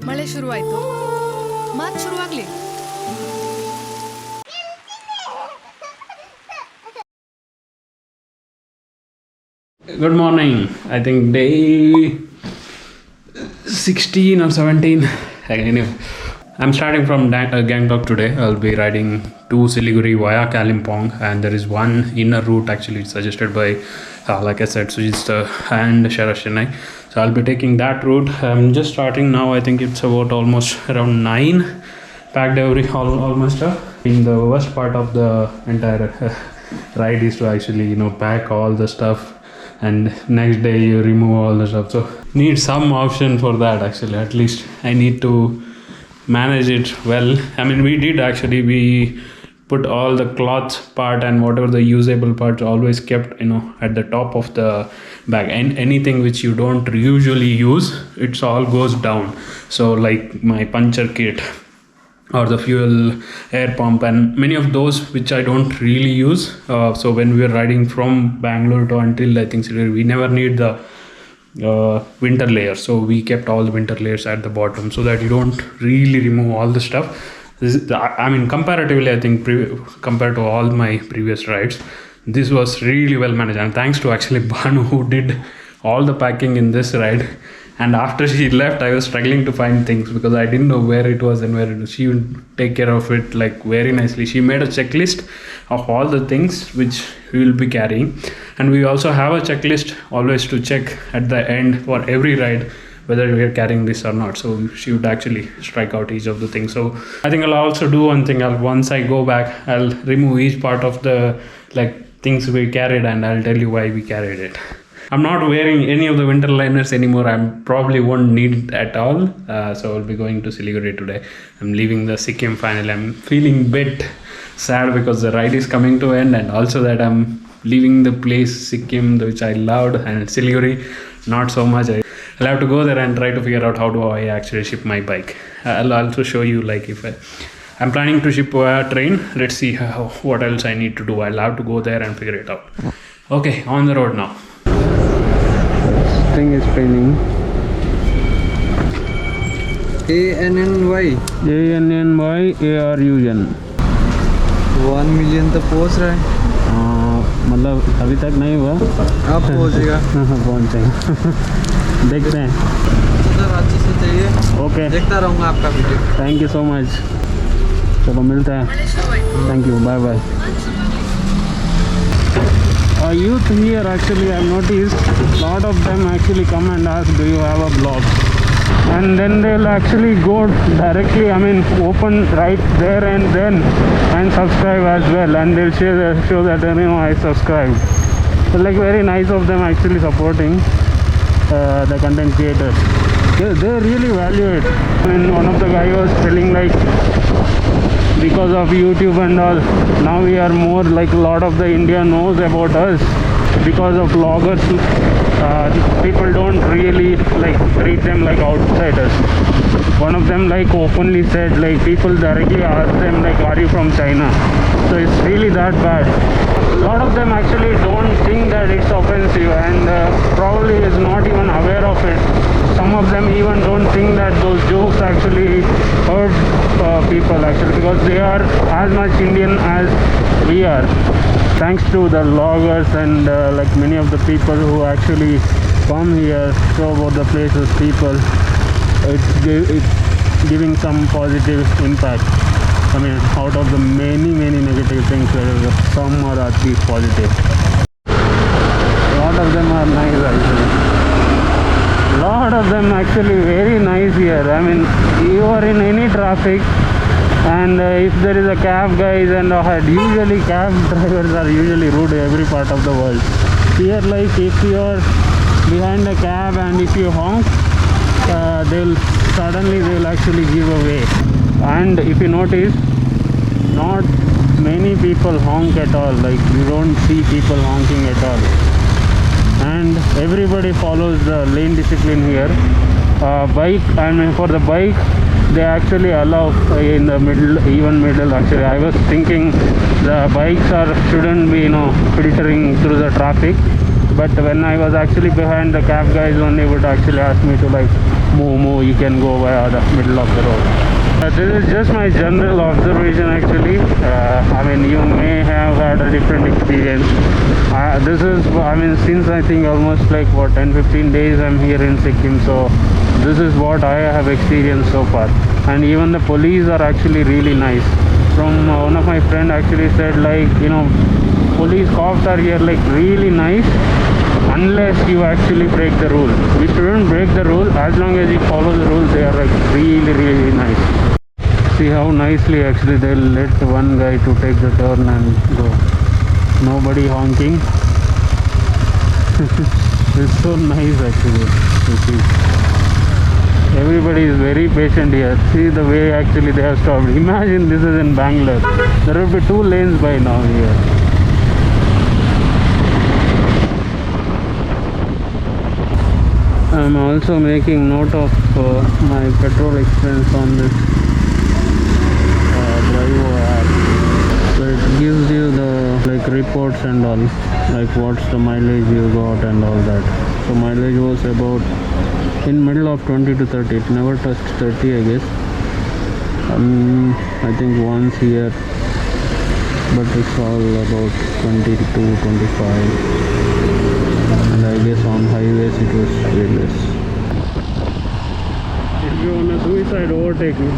ಮಳೆ ಶುರುವಾಯ್ತು. ಮಾತು ಶುರುವಾಗ್ಲಿ. Good morning. I think day 16 or 17. Anyway, I'm starting from Gangtok today. I'll be riding to Siliguri via Kalimpong, and there is one inner route actually suggested by, like I said, Sujitha and Sharath Chennai. So I'll be taking that route. I'm just starting now. I think it's about almost around 9. Packed almost. In the worst part of the entire ride is to actually pack all the stuff, and next day you remove all the stuff. So need some option for that actually. At least I need to manage it well. I mean, we put all the cloth part and whatever the usable parts always kept at the top of the bag, and anything which you don't usually use, it's all goes down. So like my puncture kit or the fuel air pump and many of those which I don't really use. So when we were riding from Bangalore to until I think we never need the winter layer, so we kept all the winter layers at the bottom so that you don't really remove all the stuff. I mean, comparatively, I think compared to all my previous rides, this was really well managed, and thanks to actually Banu who did all the packing in this ride. And after she left, I was struggling to find things because I didn't know where it was and where it was. She would take care of it like very nicely. She made a checklist of all the things which we will be carrying, and we also have a checklist always to check at the end for every ride whether we are carrying this or not. So she would actually strike out each of the things. So I think I'll also do one thing. Once I go back, I'll remove each part of the things we carried, and I'll tell you why we carried it. I'm not wearing any of the winter liners anymore. I probably won't need it at all. So I'll be going to Siliguri today. I'm leaving the Sikkim finally. I'm feeling a bit sad because the ride is coming to end, and also that I'm leaving the place Sikkim which I loved, and Siliguri not so much. I'll have to go there and try to figure out how do I actually ship my bike. I'll also show you if I'm planning to ship via train. Let's see what else I need to do. I'll have to go there and figure it out. Okay, on the road now. Thing is spinning. ANNY ANNYARUN 1 million तो पहुंच रहा है. मतलब अभी तक नहीं हुआ. अब पहुंचेगा. पहुंचेगा. देखते हैं. तो रांची से चाहिए. ओके. देखता रहूँगा आपका video. Thank you so much. चलो मिलते हैं. Thank you. Bye bye. Youth here actually, I've noticed a lot of them actually come and ask, do you have a blog? And then they'll actually go directly, open right there and then and subscribe as well, and they'll show that I subscribed. So very nice of them actually supporting the content creators. They really value it. One of the guy was telling because of YouTube and all, now we are more a lot of the India knows about us because of vloggers. People don't really treat them like outsiders. One of them openly said people directly ask them are you from China? So it's really that bad. A lot of them actually don't think that it's offensive, and probably is not even aware of it. Some of them even don't think that those jokes actually hurt people actually, because they are as much Indian as we are. Thanks to the vloggers and many of the people who actually come here, show about the places, people, it's giving some positive impact. Out of the many negative things, there is some are at least positive. A lot of them are nice actually. Lot of them actually very nice here. You are in any traffic, and if there is a cab guys and usually cab drivers are usually rude in every part of the world. Here if you are behind a cab and if you honk, they'll actually give away. And if you notice, not many people honk at all. You don't see people honking at all. And everybody follows the lane discipline here. For the bike, they actually allow in the middle actually. I was thinking the bikes shouldn't be filtering through the traffic, but when I was actually behind, the cab guys only would actually ask me to like move, you can go via the middle of the road. This is just my general observation actually. I mean, you may have had a different experience. This is, I mean, since I think almost like what 10-15 days I'm here in Sikkim, so this is what I have experienced so far. And even the police are actually really nice. From one of my friend actually said, like, you know, police cops are here like really nice unless you actually break the rule. You shouldn't break the rule. As long as you follow the rules, they are like really nice. See how nicely actually they'll let one guy to take the turn and go. Nobody honking. It's so nice actually to see. Everybody is very patient here. See the way actually they have stopped. Imagine this is in Bangalore. There will be 2 lanes by now here. I'm also making note of my petrol expense on this Drivo app. So it gives you the like reports and all, like what's the mileage you got and all that. So mileage was about in middle of 20 to 30. It never touched 30, I guess. I think once here, but it's all about 22, 25. And I guess on highways it was way less. If you want a suicide, overtake me.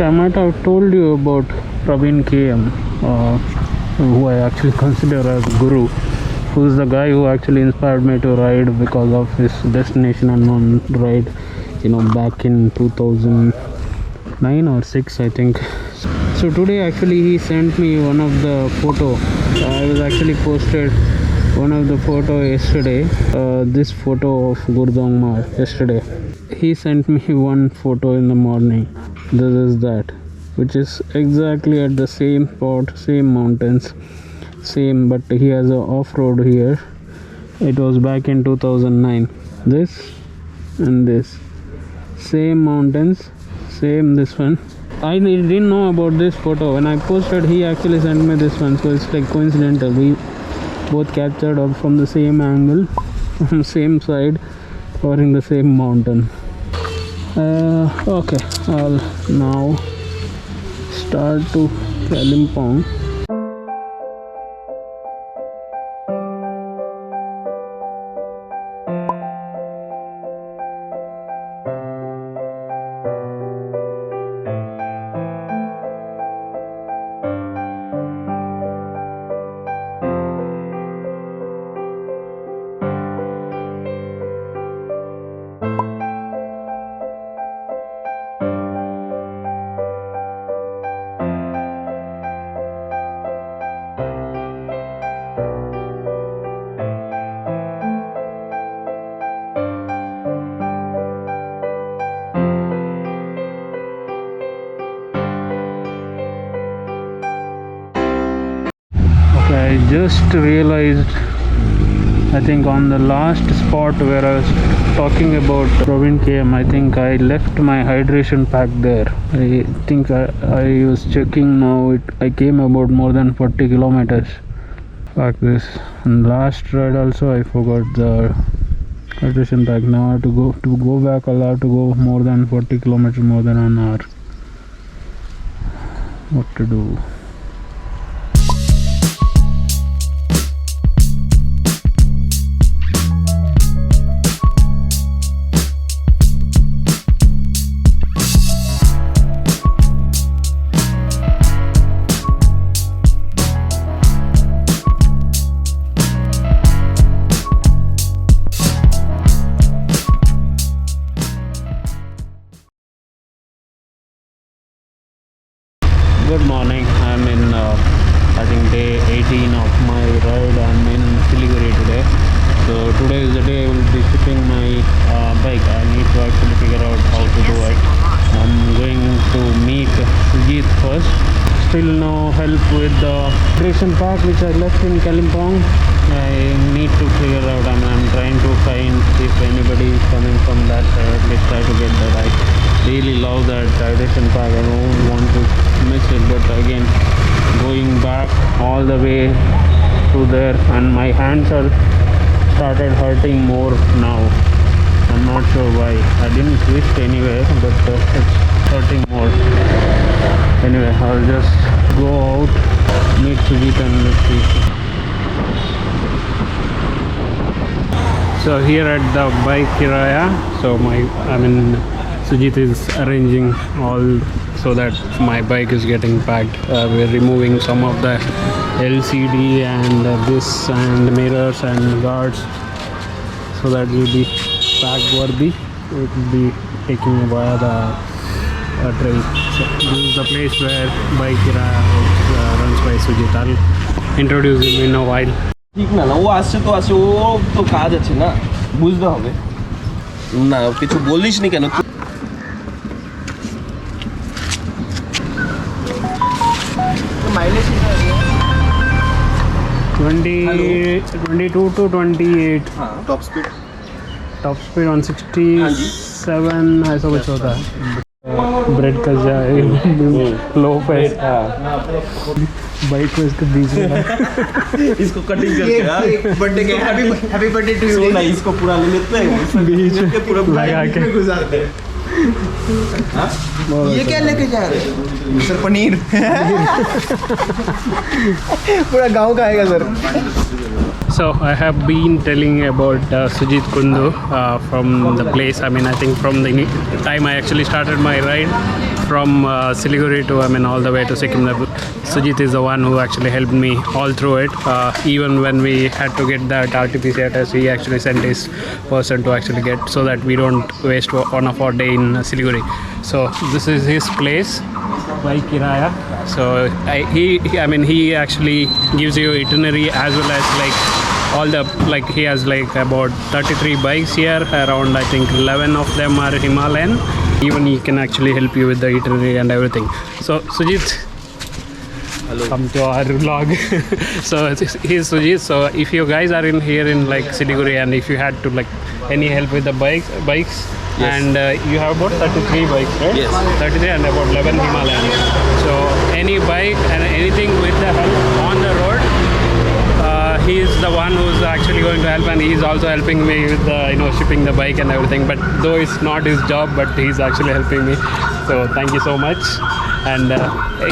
I might have told you about Praveen KM, who I actually consider as guru, who's the guy who actually inspired me to ride because of his Destination Unknown ride, you know, back in 2009 or 6, I think. So today actually he sent me one of the photo. I was actually posted one of the photo yesterday, this photo of Gurdongmar yesterday. He sent me one photo in the morning. This is that, which is exactly at the same spot, same mountains, same, but he has a off-road here. It was back in 2009. This and this, same mountains, same this one. I didn't know about this photo. When I posted, he actually sent me this one, so it's like coincidental. We both captured up from the same angle, from same side, covering the same mountain. Okay, I'll now start to Kalimpong. I just realized, I think on the last spot where I was talking about Praveen KM, I think I left my hydration pack there. I think I was checking now, I came about more than 40 kilometers like this. And last ride also I forgot the hydration pack. Now I have to go back, I'll have to go more than 40 kilometers, more than an hour. What to do? Good morning. I'm in, I think, day 18 of my ride. I'm in Siliguri today. So today is the day I will be shipping my bike. I need to actually figure out how to do it. I'm going to meet Sujit first. Still no help with the hydration pack which I left in Kalimpong. I need to figure out. I'm trying to find if anybody is coming from that side. At least try to get that. I really love that hydration pack. I don't want to miss it, but again, going back all the way to there, and my hands are started hurting more now. I'm not sure why. I didn't twist anyway, but it's hurting more. Anyway, I'll just go out, meet Sujit, and let's see. So here at the bike kiraya, so Sujit is arranging all so that my bike is getting packed. We're removing some of the LCD and this and mirrors and guards so that will be pack worthy. It will be taking via the train. So this is the place where bike kiraya runs by Sujit. I'll introduce him in a while. ঠিক না না ও আসছে তো আসছে ও তো কাজ আছে না বুঝতে হবে না কিছু বলিস নি কেন 22 to 28 top speed top speed 167 ऐसा कुछ होता है ब्रेड का जाए लो पे बाइक को इसके बीच में इसको कटिंग करके बर्थडे के हैप्पी बर्थडे टू यू ना इसको पूरा ले लेते हैं बीच में पूरा लगा के गुजारते हैं ये क्या लेके जा रहे हैं सर पनीर पूरा गांव का आएगा sir So I have been telling about Sujit Kundu from the place. I think from the time I actually started my ride from Siliguri to all the way to Sikkim. Sujit is the one who actually helped me all through it. Even when we had to get that RT-PCR test, he actually sent his person to actually get so that we don't waste one of our day in Siliguri. So this is his place, Bike Kiraya. So he actually gives you itinerary as well as all the he has about 33 bikes here. Around I think 11 of them are Himalayan. Even he can actually help you with the itinerary and everything. So Sujit, hello, come to our vlog. So he's Sujit. So if you guys are here in Siliguri and if you had to any help with the bikes, yes. And you have about 33 bikes, right? Yes. 33 and about 11 Himalayan. So any bike and anything with the help on the road, he is the one who's actually going to help, and he's also helping me with the shipping the bike and everything. But though it's not his job, but he's actually helping me. So thank you so much. And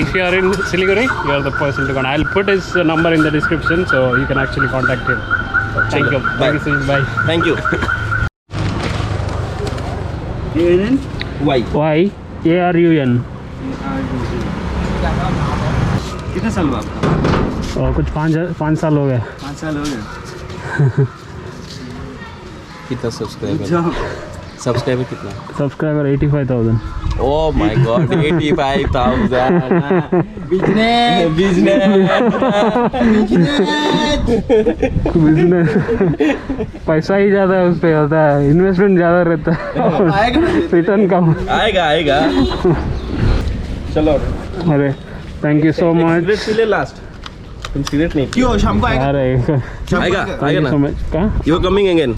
if you are in Siliguri, you are the person to contact. I'll put his number in the description, so you can actually contact him. Thank you. Bye. Thank you, Sujit. Bye. Thank you Y Y ARUN. कितने साल हुआ आपका और कुछ 5 साल हो गए. 5 साल हो गए कितना सब्सक्राइबर कितना subscriber 85,000. Oh my god, 85,000. Business. Business पैसा ही ज़्यादा उस पे होता है, इन्वेस्टमेंट ज़्यादा रहता है, रिटर्न कम. आएगा चलो अरे thank you so much. Cigarette last तुम सिगरेट नहीं क्यों शाम को अरे आएगा ना सो मच. कहाँ you are coming again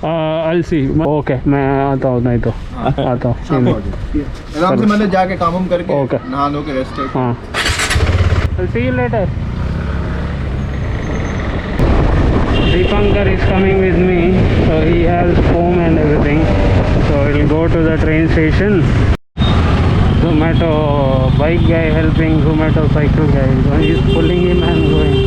I'll see. Okay मैं आता हूँ, नहीं तो आता हूँ. आराम से मतलब जाके काम करके Okay. नहा लो के रेस्ट हाँ. I'll see you later. Deepankar is coming with me, so he has foam and everything. So we'll go to the train station. Zomato bike guy helping Zomato cycle guy. So he's pulling him and going.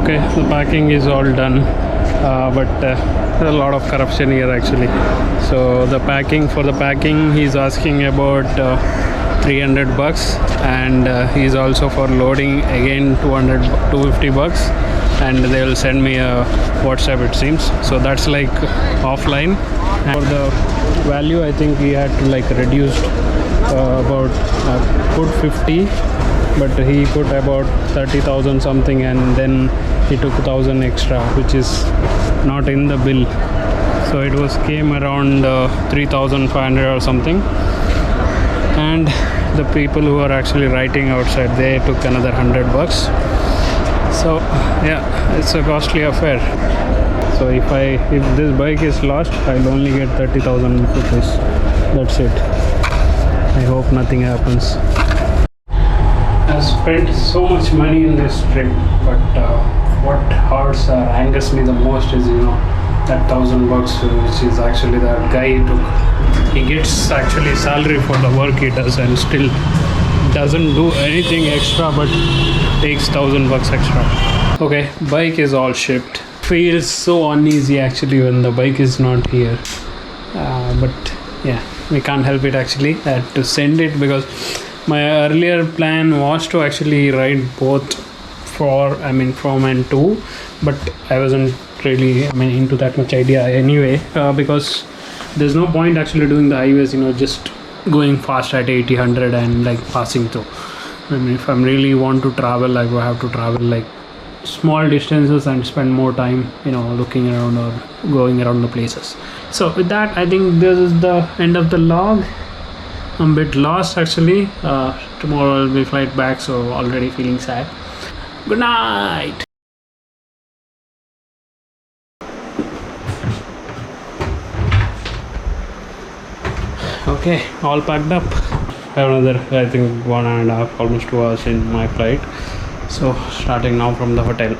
Okay, the packing is all done, but there's a lot of corruption here actually. So the packing he's asking about $300, and he's also for loading again $250, and they'll send me a WhatsApp, it seems. So that's like offline. And for the value, I think we had to like reduce about put 50, but he put about 30,000 something, and then he took 1,000 extra, which is not in the bill. So it was came around 3,500 or something. And the people who are actually writing outside, they took another $100. So yeah, it's a costly affair. So if this bike is lost, I'll only get 30,000 rupees. That's it. I hope nothing happens. I've spent so much money in this trip, but what hurts or angers me the most is, that $1,000, which is actually the guy took. He gets actually salary for the work he does, and still doesn't do anything extra, but takes $1,000 extra. Okay, bike is all shipped. Feels so uneasy actually when the bike is not here, but yeah, we can't help it actually. I had to send it because my earlier plan was to actually ride both from and to, but I wasn't really into that much idea anyway, because there's no point actually doing the highways, just going fast at 80, 100 and like passing through. If I'm really want to travel, I will have to travel like small distances and spend more time looking around or going around the places. So with that, I think this is the end of the log. I'm a bit lost actually. Tomorrow I'll be flight back, so already feeling sad. Good night. Okay, all packed up. I have another, I think, 1.5, almost 2 hours in my flight. So starting now from the hotel.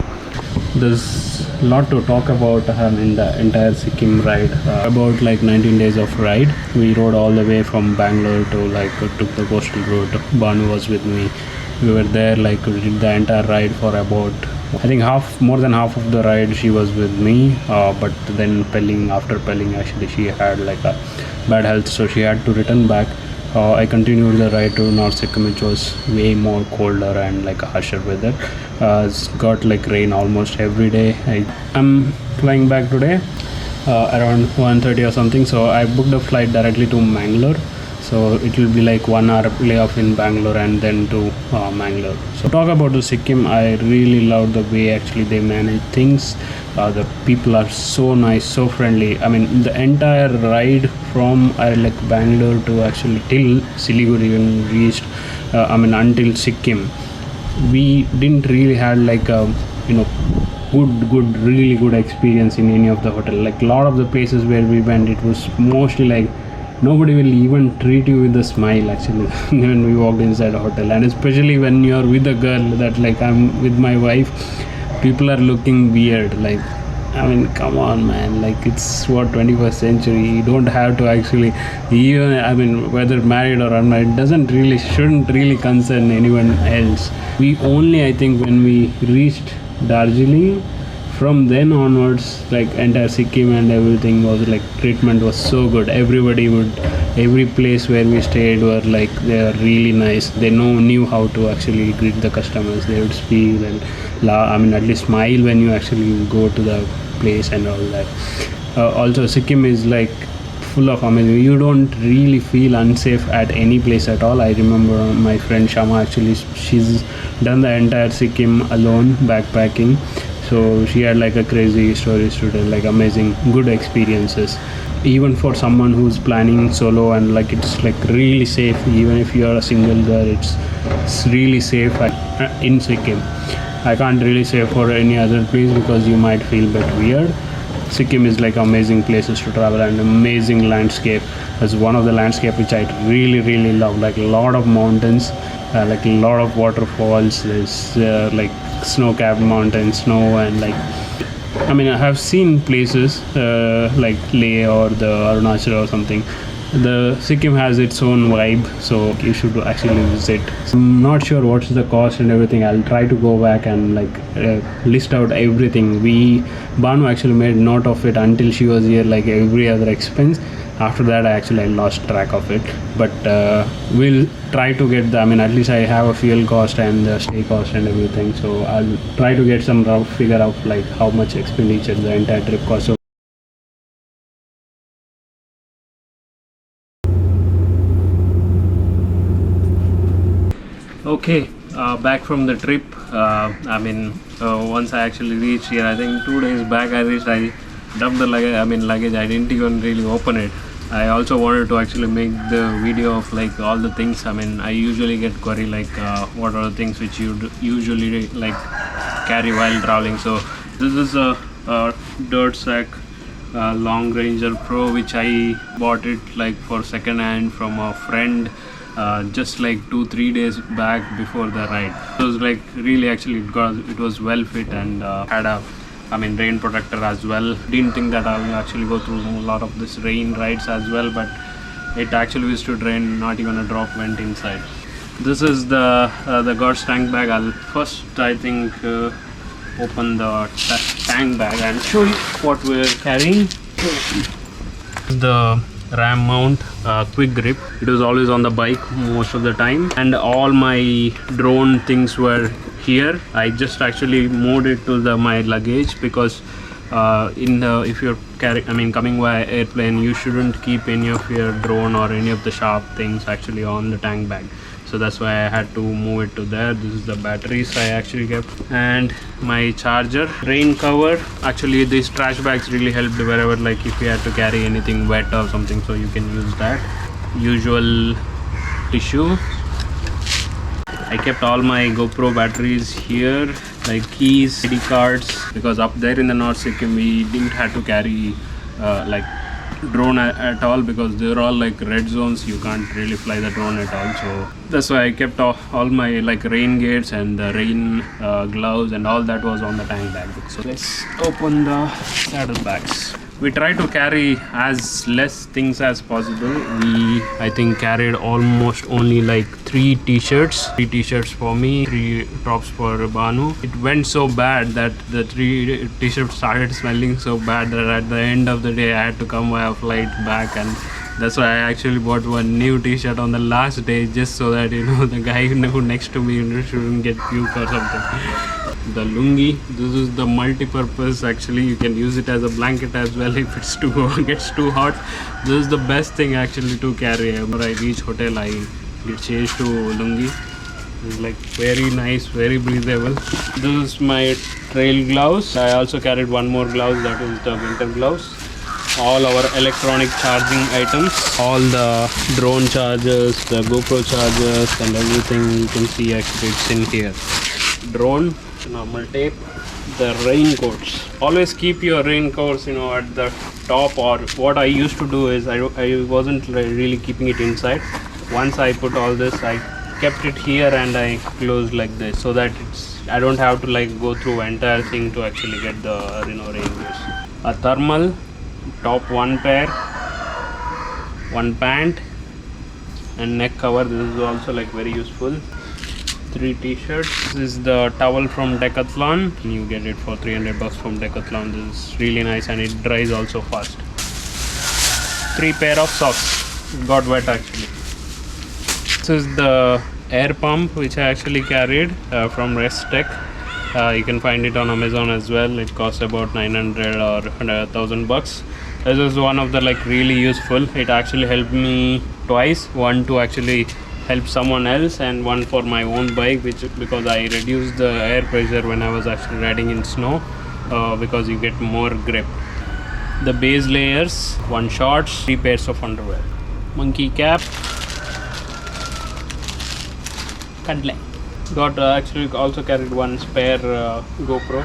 There's a lot to talk about in the entire Sikkim ride. About like 19 days of ride. We rode all the way from Bangalore to took the coastal route. Banu was with me. We were there we did the entire ride for about, I think more than half of the ride she was with me. But then after Pelling actually she had like a bad health, so she had to return back. I continued the ride to North Sikkim, which was way more colder and like a harsher weather. It's got like rain almost every day. I'm flying back today around 1:30 or something. So I booked a flight directly to Mangalore. So it will be like 1 hour layoff in Bangalore and then to Mangalore. So talk about the Sikkim. I really love the way actually they manage things. The people are so nice, so friendly. I mean, the entire ride from Bangalore to actually till Siliguri when we reached, until Sikkim, we didn't really had like a really good experience in any of the hotel. Like a lot of the places where we went, it was mostly like nobody will even treat you with a smile actually when we walked inside a hotel. And especially when you're with a girl, that like I'm with my wife, people are looking weird. Come on man, it's 21st century. You don't have to actually, even whether married or unmarried, shouldn't really concern anyone else. We only, I think, when we reached Darjeeling, from then onwards, entire Sikkim and everything was treatment was so good. Every place where we stayed were they are really nice. They knew how to actually greet the customers. They would speak and at least smile when you actually go to the place and all that. Also Sikkim is full of amazing. You don't really feel unsafe at any place at all. I remember my friend Shama, actually she's done the entire Sikkim alone backpacking. So she had a crazy stories to tell, amazing, good experiences. Even for someone who's planning solo and it's really safe. Even if you are a single girl, it's really safe in Sikkim. I can't really say for any other place because you might feel a bit weird. Sikkim is amazing places to travel and amazing landscape. It's one of the landscape which I really love. A lot of mountains, a lot of waterfalls. There's snow-capped mountains, snow, and I have seen places like Leh or the Arunachal or something. The Sikkim has its own vibe, so you should actually visit. I'm not sure what's the cost and everything. I'll try to go back and list out everything. Banu actually made note of it until she was here, like every other expense. After that, I lost track of it. But we'll try to get at least I have a fuel cost and the stay cost and everything. So I'll try to get some rough figure of like how much expenditure the entire trip cost. So okay, back from the trip. Once I actually reached here, I think 2 days back I reached, I dumped the luggage. I didn't even really open it. I also wanted to actually make the video of like all the things. I usually get query like what are the things which you usually like carry while traveling. So this is a dirt sack Long Ranger Pro, which I bought it like for second hand from a friend. Just like 2-3 days back before the ride. It was like really actually it was well fit and had a rain protector as well. Didn't think that I'll actually go through a lot of this rain rides as well, but it actually used to drain, not even a drop went inside. This is the God's tank bag. I'll first open the tank bag and show you what we're carrying. The RAM mount, quick grip. It was always on the bike most of the time, and all my drone things were here. I just actually moved it to my luggage because if you're coming via airplane, you shouldn't keep any of your drone or any of the sharp things actually on the tank bag. So that's why I had to move it to there. This is the batteries I actually kept, and my charger, rain cover. Actually these trash bags really helped wherever, like if you had to carry anything wet or something, so you can use that. Usual tissue. I kept all my GoPro batteries here, like keys, ID cards, because up there in the North Sikkim we didn't have to carry drone at all, because they're all like red zones. You can't really fly the drone at all. So that's why I kept all my like rain gates and the rain gloves and all that was on the tank bag. So let's open the saddlebags. We try to carry as less things as possible. I think carried almost only like 3 t-shirts. 3 t-shirts for me, 3 tops for Banu. It went so bad that the 3 t-shirts started smelling so bad that at the end of the day I had to come via flight back, and that's why I actually bought one new t-shirt on the last day, just so that the guy who next to me shouldn't get puke or something. The lungi, this is the multi-purpose. Actually you can use it as a blanket as well if it's gets too hot. This is the best thing actually to carry. When I reach hotel, I get changed to lungi. It's like very nice, very breathable. This is my trail gloves. I also carried one more gloves, that is the winter gloves. All our electronic charging items, all the drone chargers, the GoPro chargers and everything, you can see actually it's in here. Drone, normal tape, the raincoats. Always keep your raincoats at the top, or what I used to do is I wasn't really keeping it inside. Once I put all this, I kept it here and I closed like this, so that I don't have to like go through entire thing to actually get the raincoats. A thermal top, 1 pair, 1 pant and neck cover. This is also like very useful. 3 t-shirts. This is the towel from Decathlon. You get it for $300 from Decathlon. This is really nice and it dries also fast. 3 pair of socks. Got wet actually. This is the air pump which I actually carried from Restec. You can find it on Amazon as well. It costs about 900 or 1,000 bucks. This is one of the like really useful. It actually helped me twice. One to actually help someone else, and one for my own bike, because I reduced the air pressure when I was actually riding in snow, because you get more grip. The base layers, 1 shorts, 3 pairs of underwear. Monkey cap. Cuddling. Got actually also carried 1 spare GoPro.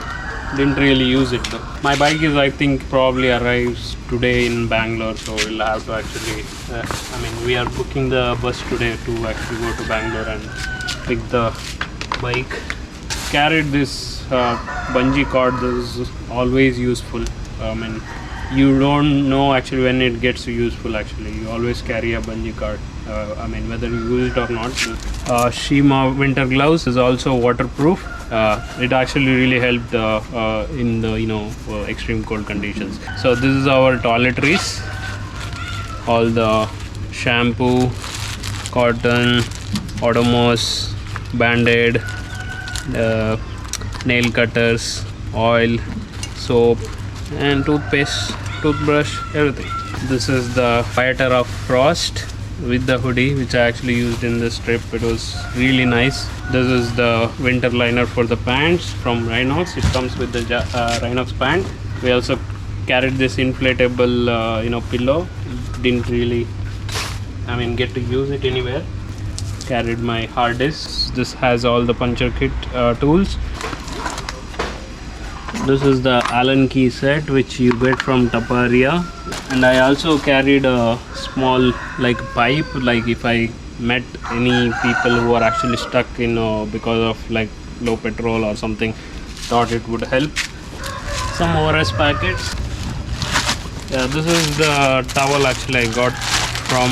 Didn't really use it though. My bike is, I think, probably arrives today in Bangalore, so we'll have to actually we are booking the bus today to actually go to Bangalore and pick the bike. Carried this bungee cord. This is always useful. you don't know actually when it gets useful. Actually, you always carry a bungee cord. I mean, whether you use it or not. Shima winter gloves is also waterproof. It actually really helped in the extreme cold conditions. So this is our toiletries. All the shampoo, cotton, Odomos, Band-Aid, nail cutters, oil, soap, and toothpaste, toothbrush, everything. This is the fighter of Frost with the hoodie, which I actually used in this trip. It was really nice. This is the winter liner for the pants from Rhinox. It comes with the Rhinox pant. We also carried this inflatable pillow. Didn't really get to use it anywhere. Carried my hard disk. This has all the puncture kit tools. This is the Allen key set which you get from Taparia, and I also carried a small pipe, if I met any people who are actually stuck because of low petrol or something, thought it would help. Some ORS packets. Yeah, this is the towel actually I got from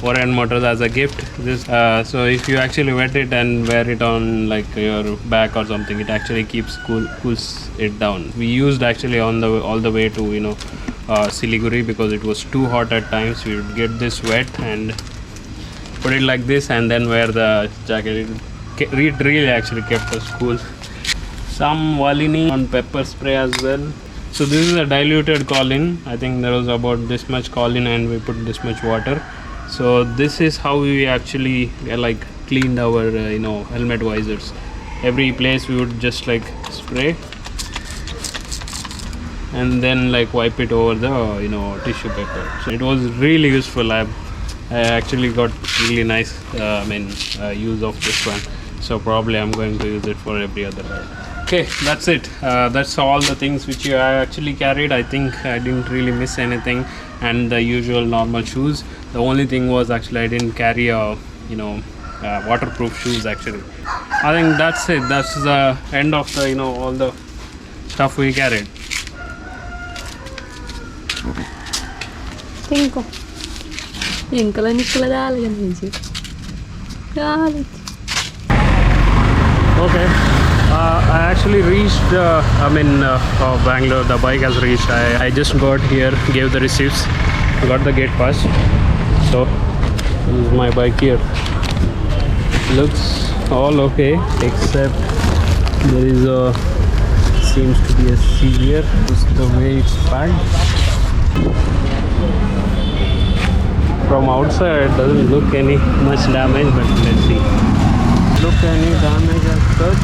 Orion Motors as a gift. This so if you actually wet it and wear it on your back or something, it actually cools it down. We used actually all the way to Siliguri because it was too hot at times. We would get this wet and put it like this and then wear the jacket. It really actually kept us cool. Some Valini on pepper spray as well. So this is a diluted choline. I think there was about this much choline and we put this much water. So this is how we actually cleaned our helmet visors. Every place we would just spray and then wipe it over the tissue paper. So it was really useful. I actually got really nice use of this one. So probably I'm going to use it for every other ride. Okay, that's it. That's all the things which I actually carried. I think I didn't really miss anything, and the usual normal shoes. The only thing was actually I didn't carry a waterproof shoes actually. I think that's it. That's the end of the all the stuff we carried. Cinco. Cinco la Nicola dale amici. Dale. Okay. I actually reached Bangalore. The bike has reached. I just got here, gave the receipts, got the gate pass. So this is my bike here. Looks all okay except there is a seems to be a severe. This is the way it's packed. From outside it doesn't look any much damage, but let's see. Look any damage as such.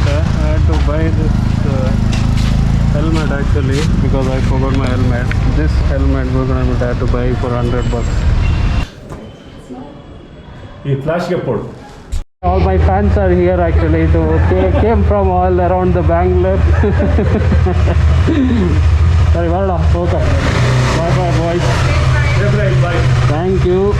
I had to buy this helmet actually because I forgot my helmet. This helmet was going to have to buy for $100. You flash report. All my fans are here actually. Came from all around the Bangalore. Sorry, well, okay. Bye bye boys. Bye. Thank you.